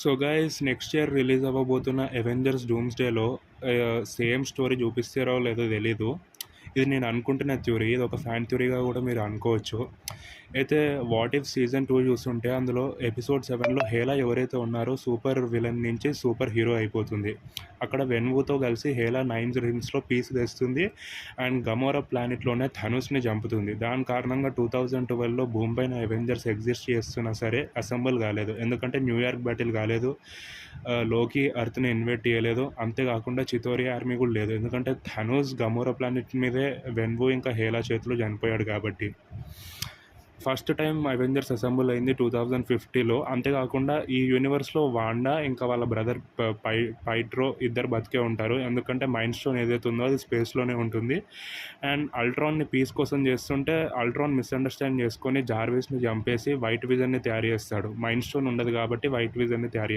So guys next year release అవ్వబోతున్న Avengers డూమ్స్డేలో same story చూపిస్తారో లేదో తెలీదు. ఇది నేను అనుకుంటున్న థ్యూరీ. ఇది ఒక ఫ్యాన్ థ్యూరీగా కూడా మీరు అనుకోవచ్చు. అయితే వాట్ ఇఫ్ సీజన్ 2 చూస్తుంటే అందులో ఎపిసోడ్ 7లో హేలా ఎవరైతే ఉన్నారో సూపర్ విలన్ నుంచి సూపర్ హీరో అయిపోతుంది. అక్కడ వెన్వుతో కలిసి హేలా 9 రిమ్స్లో పీస్ తెస్తుంది అండ్ గమోరా ప్లానెట్లోనే ధనుష్ని చంపుతుంది. దాని కారణంగా 2012లో భూమి పైన అవెంజర్స్ ఎగ్జిస్ట్ చేస్తున్నా సరే అసెంబుల్ కాలేదు. ఎందుకంటే న్యూయార్క్ బ్యాటిల్ కాలేదు, లోకి అర్త్ని ఇన్వైట్ చేయలేదు, అంతేకాకుండా చితోరి ఆర్మీ కూడా లేదు. ఎందుకంటే ధనుష్ గమోరా ప్లానెట్ మీదే వెన్వు ఇంకా హేలా చేతిలో చనిపోయాడు కాబట్టి. ఫస్ట్ టైం అవెంజర్స్ అసెంబుల్ అయింది 2050లో. అంతేకాకుండా ఈ యూనివర్స్లో వాండా ఇంకా వాళ్ళ బ్రదర్ పైట్రో ఇద్దరు బతికే ఉంటారు. ఎందుకంటే మైండ్ స్టోన్ ఏదైతే ఉందో అది స్పేస్లోనే ఉంటుంది. అండ్ అల్ట్రాన్ని పీస్ కోసం చేస్తుంటే అల్ట్రాన్ మిస్అండర్స్టాండ్ చేసుకొని జార్విస్ని చంపేసి వైట్ విజన్ని తయారు చేస్తాడు. మైండ్ స్టోన్ ఉండదు కాబట్టి వైట్ విజన్ని తయారు